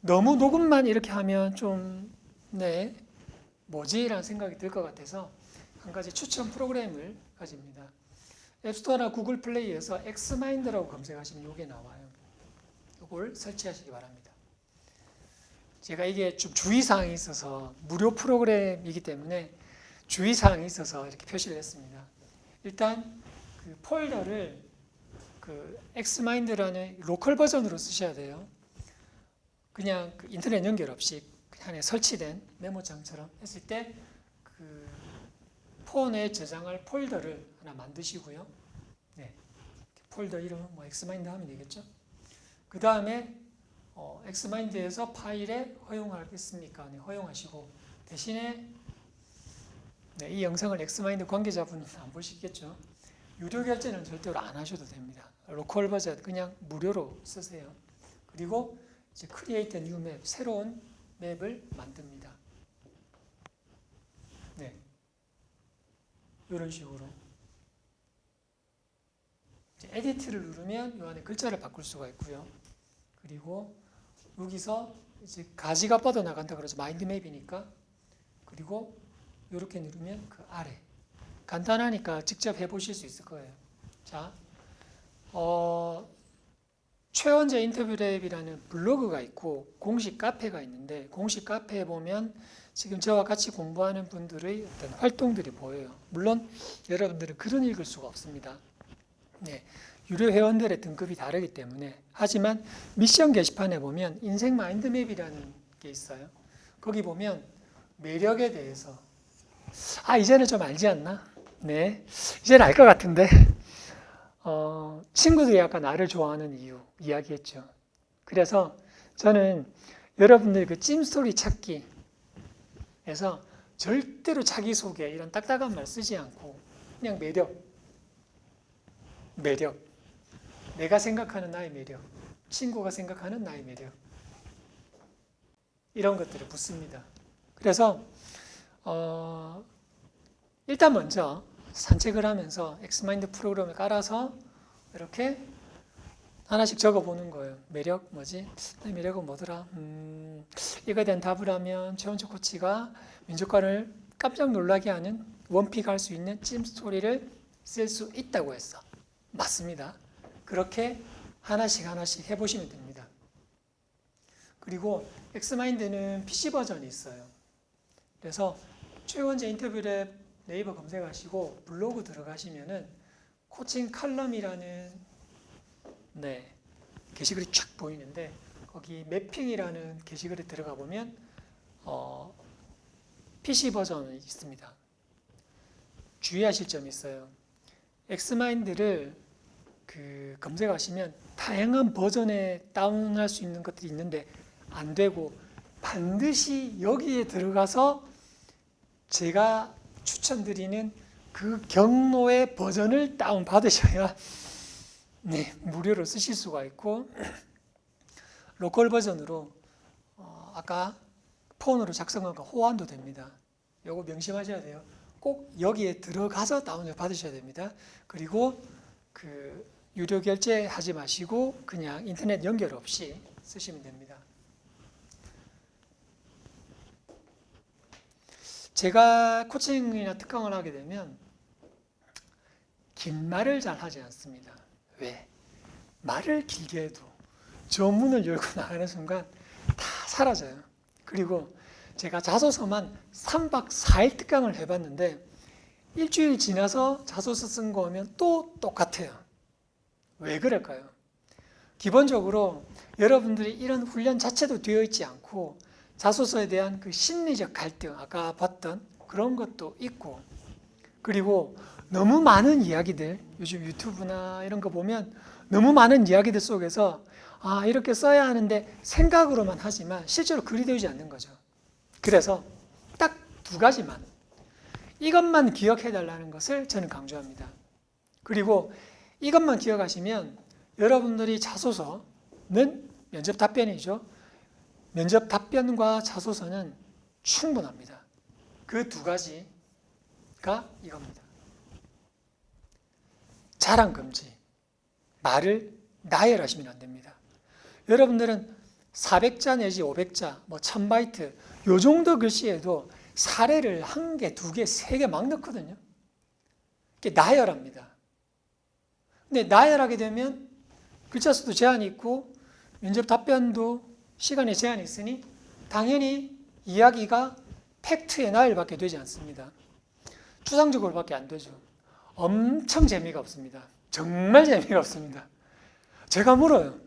너무 녹음만 이렇게 하면 좀 뭐지라는 생각이 들 것 같아서 한 가지 추천 프로그램을 가집니다. 앱스토어나 구글 플레이에서 엑스마인드라고 검색하시면 이게 나와요. 이걸 설치하시기 바랍니다. 제가 이게 좀 주의사항이 있어서 무료 프로그램이기 때문에 주의사항이 있어서 이렇게 표시를 했습니다. 일단 그 폴더를 그 엑스마인드라는 로컬 버전으로 쓰셔야 돼요. 그냥 그 인터넷 연결 없이 그냥 안에 설치된 메모장처럼 했을 때 그 폰에 저장할 폴더를 하나 만드시고요. 폴더 이름은 뭐 엑스마인드 하면 되겠죠. 그 다음에 엑스마인드에서 파일에 허용하겠습니까? 허용하시고 대신에 이 영상을 엑스마인드 관계자분은 안 보시겠죠. 유료 결제는 절대로 안 하셔도 됩니다. 로컬 버전 그냥 무료로 쓰세요. 그리고 이제 크리에이트 뉴 맵, 새로운 맵을 만듭니다. 이런 식으로. 이제 에디트를 누르면 이 안에 글자를 바꿀 수가 있고요. 그리고 여기서 이제 가지가 뻗어나간다 그러죠. 마인드맵이니까. 그리고 이렇게 누르면 그 아래. 간단하니까 직접 해보실 수 있을 거예요. 자, 최원재 인터뷰랩이라는 블로그가 있고 공식 카페가 있는데, 공식 카페에 보면 지금 저와 같이 공부하는 분들의 어떤 활동들이 보여요. 물론 여러분들은 글은 읽을 수가 없습니다. 유료 회원들의 등급이 다르기 때문에. 하지만 미션 게시판에 보면 인생 마인드맵이라는 게 있어요. 거기 보면 매력에 대해서 이제는 좀 알지 않나? 이제는 알 것 같은데 친구들이 약간 나를 좋아하는 이유 이야기했죠. 그래서 저는 여러분들 그 찜스토리 찾기에서 절대로 자기소개 이런 딱딱한 말 쓰지 않고 그냥 매력, 내가 생각하는 나의 매력, 친구가 생각하는 나의 매력, 이런 것들을 묻습니다. 그래서 일단 먼저 산책을 하면서 엑스마인드 프로그램을 깔아서 이렇게 하나씩 적어보는 거예요. 매력 뭐지? 내 매력은 뭐더라? 이거에 대한 답을 하면 최원철 코치가 민족관을 깜짝 놀라게 하는 원픽할 수 있는 찜스토리를 쓸 수 있다고 했어. 맞습니다. 그렇게 하나씩 해보시면 됩니다. 그리고 엑스마인드는 PC 버전이 있어요. 그래서 최원재 인터뷰랩 네이버 검색하시고 블로그 들어가시면은 코칭 칼럼이라는 게시글이 쫙 보이는데 거기 매핑이라는 게시글에 들어가 보면 PC 버전이 있습니다. 주의하실 점이 있어요. 엑스마인드를 검색하시면 다양한 버전에 다운할 수 있는 것들이 있는데 안 되고 반드시 여기에 들어가서 제가 추천드리는 그 경로의 버전을 다운 받으셔야 무료로 쓰실 수가 있고 로컬 버전으로 아까 폰으로 작성한 거 호환도 됩니다. 요거 명심하셔야 돼요. 꼭 여기에 들어가서 다운을 받으셔야 됩니다. 그리고 유료 결제하지 마시고 그냥 인터넷 연결 없이 쓰시면 됩니다. 제가 코칭이나 특강을 하게 되면 긴 말을 잘 하지 않습니다. 왜? 말을 길게 해도 저 문을 열고 나가는 순간 다 사라져요. 그리고 제가 자소서만 3박 4일 특강을 해봤는데 일주일 지나서 자소서 쓴 거 오면 또 똑같아요. 왜 그럴까요? 기본적으로 여러분들이 이런 훈련 자체도 되어 있지 않고 자소서에 대한 그 심리적 갈등, 아까 봤던 그런 것도 있고, 그리고 너무 많은 이야기들, 요즘 유튜브나 이런 거 보면 너무 많은 이야기들 속에서 이렇게 써야 하는데 생각으로만 하지만 실제로 글이 되지 않는 거죠. 그래서 딱 두 가지만, 이것만 기억해 달라는 것을 저는 강조합니다. 그리고 이것만 기억하시면 여러분들이 자소서는 면접 답변이죠. 면접 답변과 자소서는 충분합니다. 그 두 가지가 이겁니다. 자랑 금지. 말을 나열하시면 안 됩니다. 여러분들은 400자 내지 500자, 1000바이트 요 정도 글씨에도 사례를 1개, 2개, 3개 막 넣거든요. 이게 나열합니다. 근데 나열하게 되면 글자 수도 제한이 있고 면접 답변도 시간에 제한이 있으니 당연히 이야기가 팩트의 나열밖에 되지 않습니다. 추상적으로밖에 안 되죠. 엄청 재미가 없습니다. 정말 재미가 없습니다. 제가 물어요.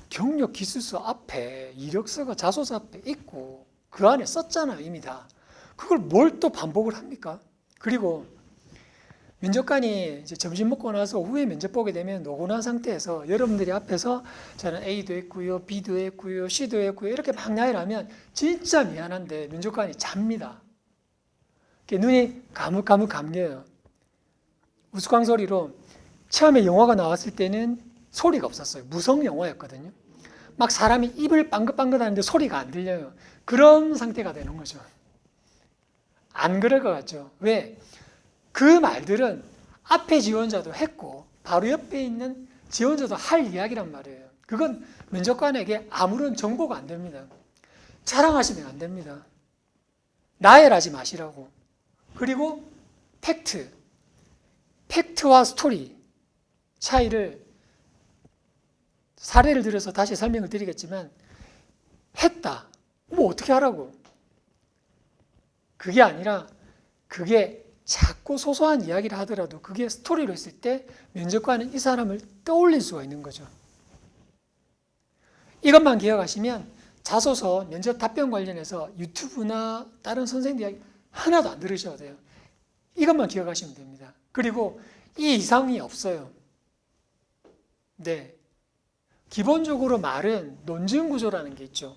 경력 기술서 앞에 이력서가 자소서 앞에 있고 그 안에 썼잖아요, 이미 다. 그걸 뭘 또 반복을 합니까? 그리고 면접관이 이제 점심 먹고 나서 후에 면접 보게 되면 노곤한 상태에서 여러분들이 앞에서 저는 A도 했고요, B도 했고요, C도 했고요 이렇게 막 나열하면 진짜 미안한데 면접관이 잡니다. 눈이 가물가물 감겨요. 우스꽝 소리로 처음에 영화가 나왔을 때는 소리가 없었어요. 무성 영화였거든요. 막 사람이 입을 빵긋빵긋 하는데 소리가 안 들려요. 그런 상태가 되는 거죠. 안 그럴 것 같죠? 왜? 그 말들은 앞에 지원자도 했고 바로 옆에 있는 지원자도 할 이야기란 말이에요. 그건 면접관에게 아무런 정보가 안 됩니다. 자랑하시면 안 됩니다. 나열하지 마시라고. 그리고 팩트와 스토리 차이를 사례를 들어서 다시 설명을 드리겠지만 했다. 뭐 어떻게 하라고. 그게 아니라 그게 작고 소소한 이야기를 하더라도 그게 스토리로 했을 때 면접관은 이 사람을 떠올릴 수가 있는 거죠. 이것만 기억하시면 자소서 면접 답변 관련해서 유튜브나 다른 선생님 이야기 하나도 안 들으셔도 돼요. 이것만 기억하시면 됩니다. 그리고 이 이상이 없어요. 네. 기본적으로 말은 논증 구조라는 게 있죠.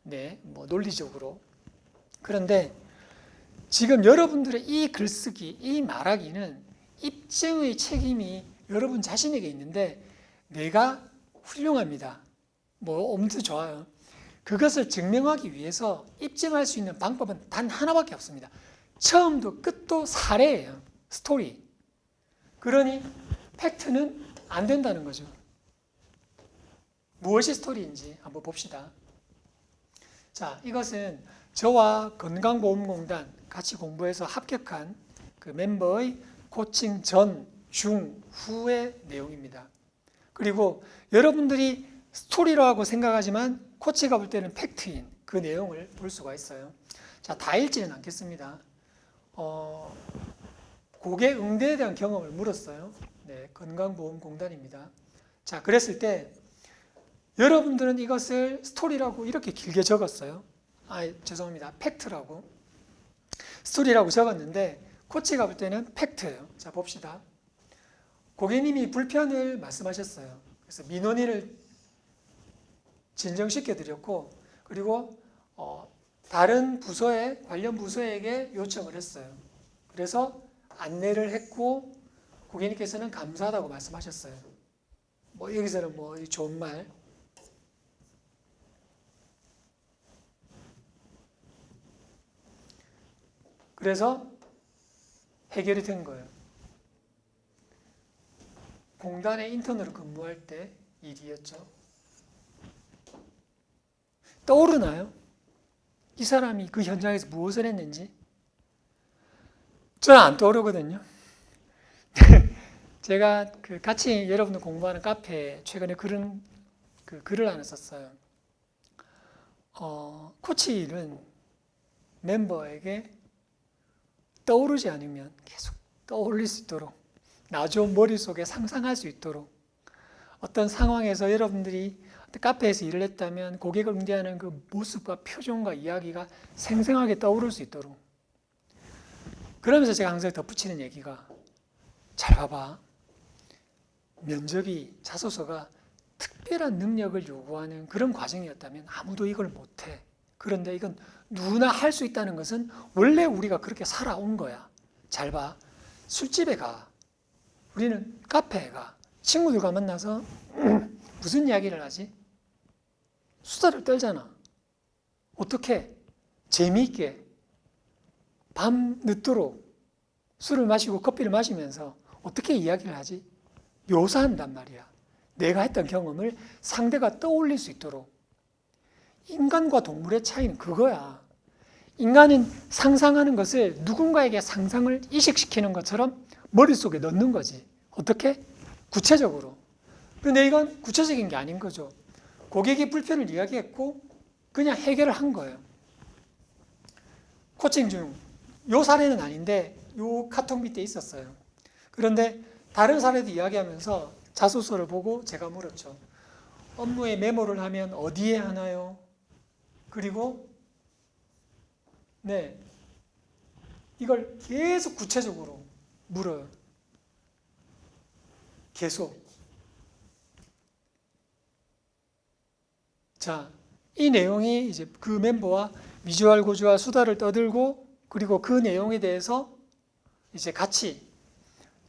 네, 뭐 논리적으로. 그런데 지금 여러분들의 이 글쓰기, 이 말하기는 입증의 책임이 여러분 자신에게 있는데 내가 훌륭합니다. 뭐 엄청 좋아요. 그것을 증명하기 위해서 입증할 수 있는 방법은 단 하나밖에 없습니다. 처음도 끝도 사례예요. 스토리. 그러니 팩트는 안 된다는 거죠. 무엇이 스토리인지 한번 봅시다. 자, 이것은 저와 건강보험공단 같이 공부해서 합격한 그 멤버의 코칭 전, 중, 후의 내용입니다. 그리고 여러분들이 스토리라고 생각하지만 코치가 볼 때는 팩트인 그 내용을 볼 수가 있어요. 자, 다 읽지는 않겠습니다. 고객 응대에 대한 경험을 물었어요. 네, 건강보험공단입니다. 자, 그랬을 때 여러분들은 이것을 스토리라고 이렇게 길게 적었어요. 죄송합니다. 팩트라고. 스토리라고 적었는데 코치가 볼 때는 팩트예요. 자, 봅시다. 고객님이 불편을 말씀하셨어요. 그래서 민원인을 진정시켜 드렸고, 그리고 다른 부서에, 관련 부서에게 요청을 했어요. 그래서 안내를 했고, 고객님께서는 감사하다고 말씀하셨어요. 뭐 여기서는 뭐 좋은 말. 그래서 해결이 된 거예요. 공단의 인턴으로 근무할 때 일이었죠. 떠오르나요? 이 사람이 그 현장에서 무엇을 했는지? 저는 안 떠오르거든요. 제가 같이 여러분들 공부하는 카페에 최근에 글을 하나 썼어요. 코치 일은 멤버에게 떠오르지 않으면 계속 떠올릴 수 있도록, 나도 머릿속에 상상할 수 있도록, 어떤 상황에서 여러분들이 카페에서 일을 했다면 고객을 응대하는 그 모습과 표정과 이야기가 생생하게 떠오를 수 있도록. 그러면서 제가 항상 덧붙이는 얘기가, 잘 봐봐. 면접이, 자소서가 특별한 능력을 요구하는 그런 과정이었다면 아무도 이걸 못해. 그런데 이건 누구나 할 수 있다는 것은 원래 우리가 그렇게 살아온 거야. 잘 봐. 술집에 가. 우리는 카페에 가. 친구들과 만나서 무슨 이야기를 하지? 수다를 떨잖아. 어떻게? 재미있게 밤 늦도록 술을 마시고 커피를 마시면서 어떻게 이야기를 하지? 묘사한단 말이야. 내가 했던 경험을 상대가 떠올릴 수 있도록. 인간과 동물의 차이는 그거야. 인간은 상상하는 것을 누군가에게 상상을 이식시키는 것처럼 머릿속에 넣는 거지. 어떻게? 구체적으로. 그런데 이건 구체적인 게 아닌 거죠. 고객이 불편을 이야기했고 그냥 해결을 한 거예요. 코칭 중 요 사례는 아닌데 요 카톡 밑에 있었어요. 그런데 다른 사례도 이야기하면서 자소서를 보고 제가 물었죠. 업무에 메모를 하면 어디에 하나요? 그리고 네, 이걸 계속 구체적으로 물어요. 계속. 자, 이 내용이 이제 그 멤버와 미주알 고주와 수다를 떠들고 그리고 그 내용에 대해서 이제 같이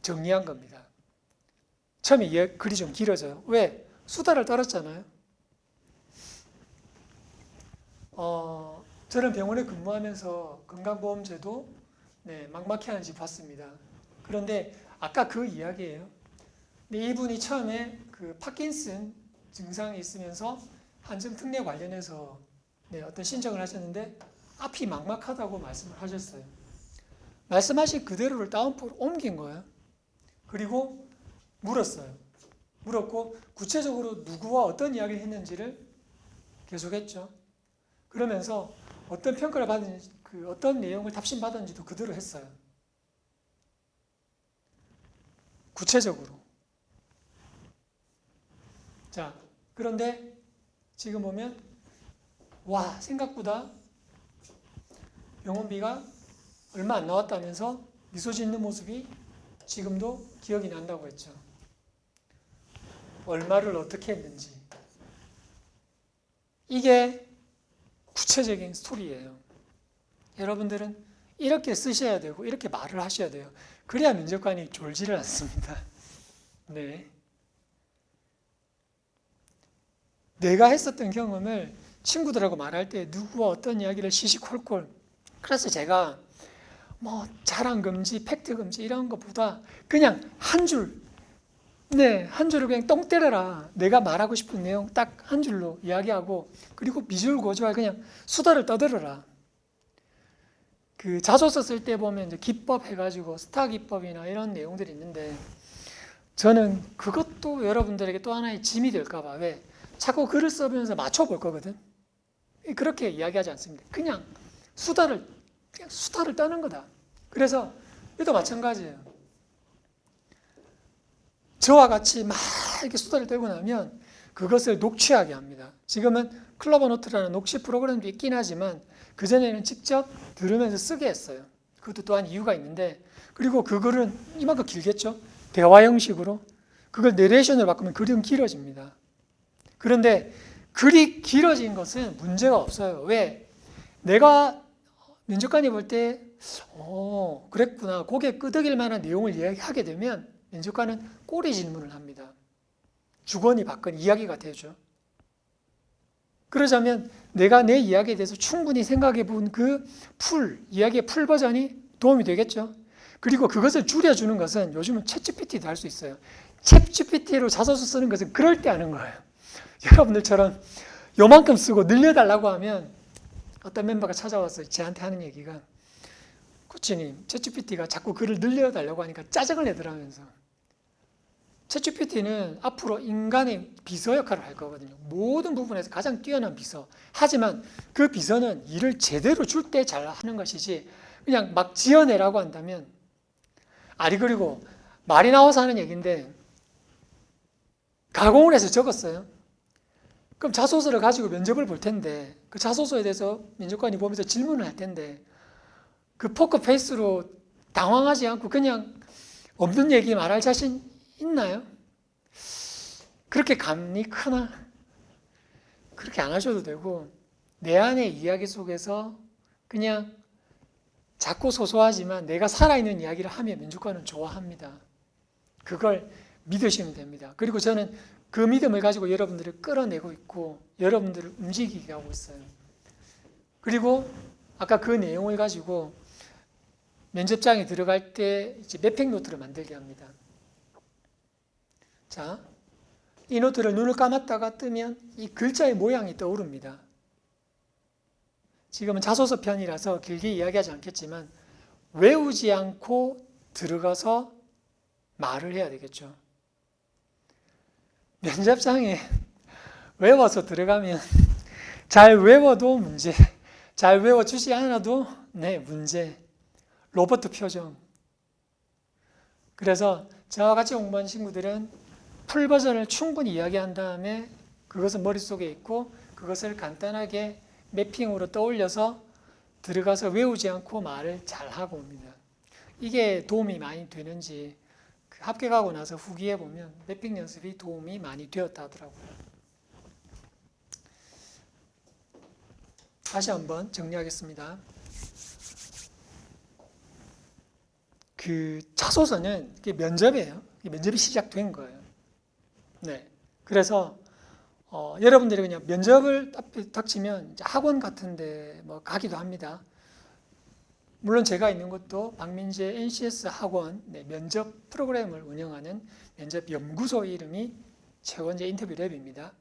정리한 겁니다. 처음에 글이 좀 길어져요. 왜? 수다를 떨었잖아요. 저는 병원에 근무하면서 건강보험제도 막막해 하는지 봤습니다. 그런데 아까 그 이야기예요. 근데 이분이 처음에 그 파킨슨 증상이 있으면서 한증 특례 관련해서 어떤 신청을 하셨는데 앞이 막막하다고 말씀을 하셨어요. 말씀하신 그대로를 다운표로 옮긴 거예요. 그리고 물었어요. 물었고 구체적으로 누구와 어떤 이야기를 했는지를 계속했죠. 그러면서 어떤 평가를 받은지, 어떤 내용을 답신 받았는지도 그대로 했어요. 구체적으로. 자, 그런데 지금 보면 와, 생각보다 병원비가 얼마 안 나왔다면서 미소 짓는 모습이 지금도 기억이 난다고 했죠. 얼마를 어떻게 했는지. 이게 구체적인 스토리예요. 여러분들은 이렇게 쓰셔야 되고 이렇게 말을 하셔야 돼요. 그래야 면접관이 졸지를 않습니다. 네. 내가 했었던 경험을 친구들하고 말할 때 누구와 어떤 이야기를 시시콜콜, 그래서 제가 뭐 자랑 금지, 팩트 금지 이런 것보다 그냥 한 줄, 한 줄을 그냥 똥 때려라. 내가 말하고 싶은 내용 딱 한 줄로 이야기하고, 그리고 미줄고주할 그냥 수다를 떠들어라. 그 자소서 쓸 때 보면 이제 기법 해가지고 스타 기법이나 이런 내용들이 있는데, 저는 그것도 여러분들에게 또 하나의 짐이 될까봐, 왜? 자꾸 글을 써보면서 맞춰볼 거거든. 그렇게 이야기하지 않습니다. 그냥 수다를 떠는 거다. 그래서 이것도 마찬가지예요. 저와 같이 막 이렇게 수다를 떨고 나면 그것을 녹취하게 합니다. 지금은 클로버노트라는 녹취 프로그램도 있긴 하지만 그전에는 직접 들으면서 쓰게 했어요. 그것도 또한 이유가 있는데, 그리고 그 글은 이만큼 길겠죠? 대화 형식으로. 그걸 내레이션으로 바꾸면 글은 길어집니다. 그런데 글이 길어진 것은 문제가 없어요. 왜? 내가 면접관이 볼 때 그랬구나, 고개 끄덕일 만한 내용을 이야기하게 되면 면접관은 꼬리 질문을 합니다. 주거니 받거니 이야기가 되죠. 그러자면 내가 내 이야기에 대해서 충분히 생각해 본 그 이야기의 풀 버전이 도움이 되겠죠. 그리고 그것을 줄여주는 것은 요즘은 챗GPT도 할 수 있어요. 챗GPT로 자소서 쓰는 것은 그럴 때 하는 거예요. 여러분들처럼 요만큼 쓰고 늘려달라고 하면, 어떤 멤버가 찾아와서 저한테 하는 얘기가, 코치님, 챗GPT가 자꾸 글을 늘려달라고 하니까 짜증을 내더라면서. 챗GPT는 앞으로 인간의 비서 역할을 할 거거든요. 모든 부분에서 가장 뛰어난 비서. 하지만 그 비서는 일을 제대로 줄 때 잘 하는 것이지, 그냥 막 지어내라고 한다면, 그리고 말이 나와서 하는 얘기인데, 가공을 해서 적었어요. 그럼 자소서를 가지고 면접을 볼 텐데, 그 자소서에 대해서 면접관이 보면서 질문을 할 텐데, 그 포커페이스로 당황하지 않고 그냥 없는 얘기 말할 자신 있나요? 그렇게 감이 크나? 그렇게 안 하셔도 되고, 내 안의 이야기 속에서 그냥 작고 소소하지만 내가 살아있는 이야기를 하면 면접관은 좋아합니다. 그걸 믿으시면 됩니다. 그리고 저는 그 믿음을 가지고 여러분들을 끌어내고 있고 여러분들을 움직이게 하고 있어요. 그리고 아까 그 내용을 가지고 면접장에 들어갈 때 이제 매핑 노트를 만들게 합니다. 자, 이 노트를 눈을 감았다가 뜨면 이 글자의 모양이 떠오릅니다. 지금은 자소서 편이라서 길게 이야기하지 않겠지만 외우지 않고 들어가서 말을 해야 되겠죠. 면접장에 외워서 들어가면 잘 외워도 문제, 잘 외워주지 않아도 문제. 로버트 표정. 그래서 저와 같이 공부한 친구들은 풀 버전을 충분히 이야기한 다음에 그것은 머릿속에 있고 그것을 간단하게 매핑으로 떠올려서 들어가서 외우지 않고 말을 잘하고 옵니다. 이게 도움이 많이 되는지 합격하고 나서 후기에 보면 매핑 연습이 도움이 많이 되었다 하더라고요. 다시 한번 정리하겠습니다. 그 자소서는 면접이에요. 면접이 시작된 거예요. 네. 그래서 여러분들이 그냥 면접을 닥치면 학원 같은데 뭐 가기도 합니다. 물론 제가 있는 것도 박민재 NCS 학원 면접 프로그램을 운영하는 면접 연구소 이름이 최원재 인터뷰 랩입니다.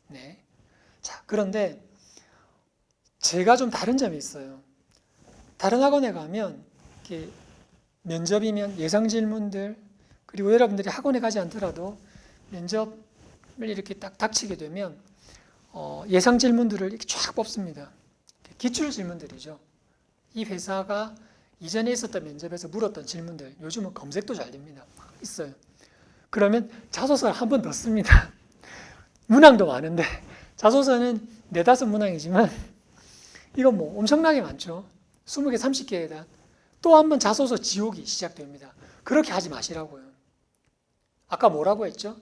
네. 자, 그런데 제가 좀 다른 점이 있어요. 다른 학원에 가면 이렇게 면접이면 예상 질문들, 그리고 여러분들이 학원에 가지 않더라도 면접을 이렇게 딱 닥치게 되면 예상 질문들을 이렇게 쫙 뽑습니다. 기출 질문들이죠. 이 회사가 이전에 있었던 면접에서 물었던 질문들, 요즘은 검색도 잘 됩니다. 있어요. 그러면 자소서를 한 번 더 씁니다. 문항도 많은데 자소서는 4-5문항이지만 이건 뭐 엄청나게 많죠. 20개, 30개에 대한 또 한 번 자소서 지옥이 시작됩니다. 그렇게 하지 마시라고요. 아까 뭐라고 했죠?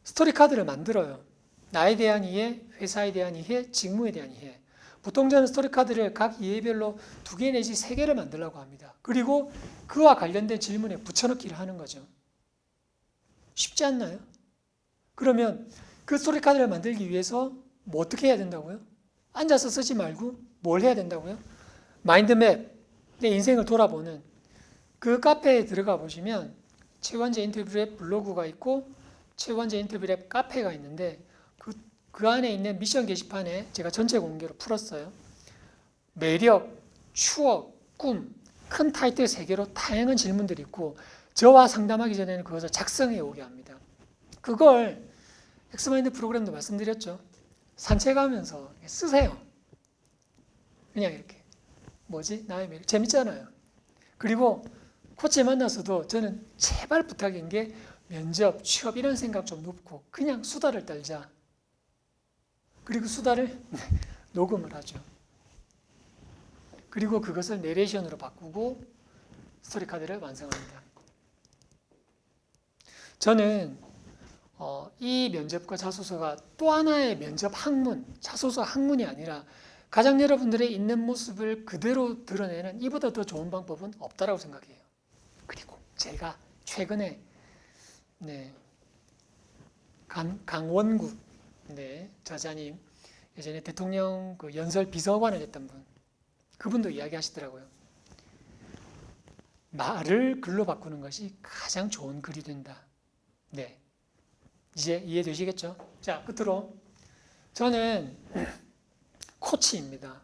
스토리 카드를 만들어요. 나에 대한 이해, 회사에 대한 이해, 직무에 대한 이해. 보통 저는 스토리 카드를 각 이해별로 2개 내지 3개를 만들려고 합니다. 그리고 그와 관련된 질문에 붙여넣기를 하는 거죠. 쉽지 않나요? 그러면 그 스토리 카드를 만들기 위해서 뭐 어떻게 해야 된다고요? 앉아서 쓰지 말고 뭘 해야 된다고요? 마인드맵, 내 인생을 돌아보는 그 카페에 들어가 보시면 최원재 인터뷰랩 블로그가 있고 최원재 인터뷰랩 카페가 있는데 그 안에 있는 미션 게시판에 제가 전체 공개로 풀었어요. 매력, 추억, 꿈, 큰 타이틀 3개로 다양한 질문들이 있고 저와 상담하기 전에는 그것을 작성해 오게 합니다. 그걸 엑스마인드 프로그램도 말씀드렸죠. 산책하면서 쓰세요. 그냥 이렇게. 나의 매력. 재밌잖아요. 그리고 코치 만나서도 저는 제발 부탁인 게 면접, 취업 이런 생각 좀 놓고 그냥 수다를 떨자. 그리고 수다를 녹음을 하죠. 그리고 그것을 내레이션으로 바꾸고 스토리 카드를 완성합니다. 저는 이 면접과 자소서가 또 하나의 면접 학문, 자소서 학문이 아니라 가장 여러분들의 있는 모습을 그대로 드러내는 이보다 더 좋은 방법은 없다라고 생각해요. 그리고 제가 최근에 강원구 저자님 예전에 대통령 그 연설 비서관을 했던 분 그분도 이야기하시더라고요. 말을 글로 바꾸는 것이 가장 좋은 글이 된다. 이제 이해되시겠죠? 자, 끝으로 저는 코치입니다.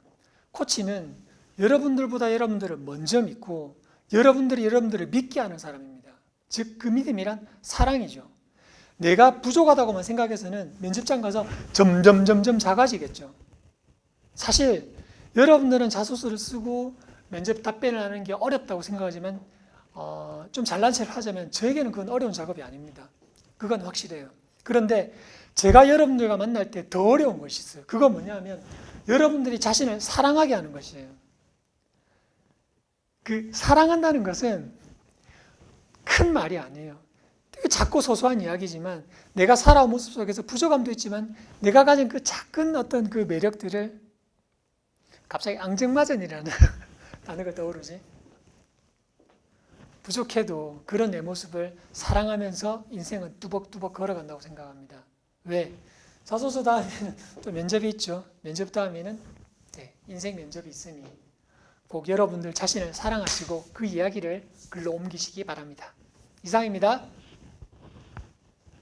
코치는 여러분들보다 여러분들을 먼저 믿고 여러분들이 여러분들을 믿게 하는 사람입니다. 즉 그 믿음이란 사랑이죠. 내가 부족하다고만 생각해서는 면접장 가서 점점 작아지겠죠. 사실 여러분들은 자소서를 쓰고 면접 답변을 하는 게 어렵다고 생각하지만 좀 잘난 체를 하자면 저에게는 그건 어려운 작업이 아닙니다. 그건 확실해요. 그런데 제가 여러분들과 만날 때 더 어려운 것이 있어요. 그건 뭐냐면 여러분들이 자신을 사랑하게 하는 것이에요. 그 사랑한다는 것은 큰 말이 아니에요. 되게 작고 소소한 이야기지만 내가 살아온 모습 속에서 부족함도 있지만 내가 가진 그 작은 어떤 그 매력들을 갑자기 앙증맞은이라는 단어가 떠오르지. 부족해도 그런 내 모습을 사랑하면서 인생은 뚜벅뚜벅 걸어간다고 생각합니다. 왜? 자소서 다음에는 또 면접이 있죠. 면접 다음에는 인생 면접이 있으니 꼭 여러분들 자신을 사랑하시고 그 이야기를 글로 옮기시기 바랍니다. 이상입니다.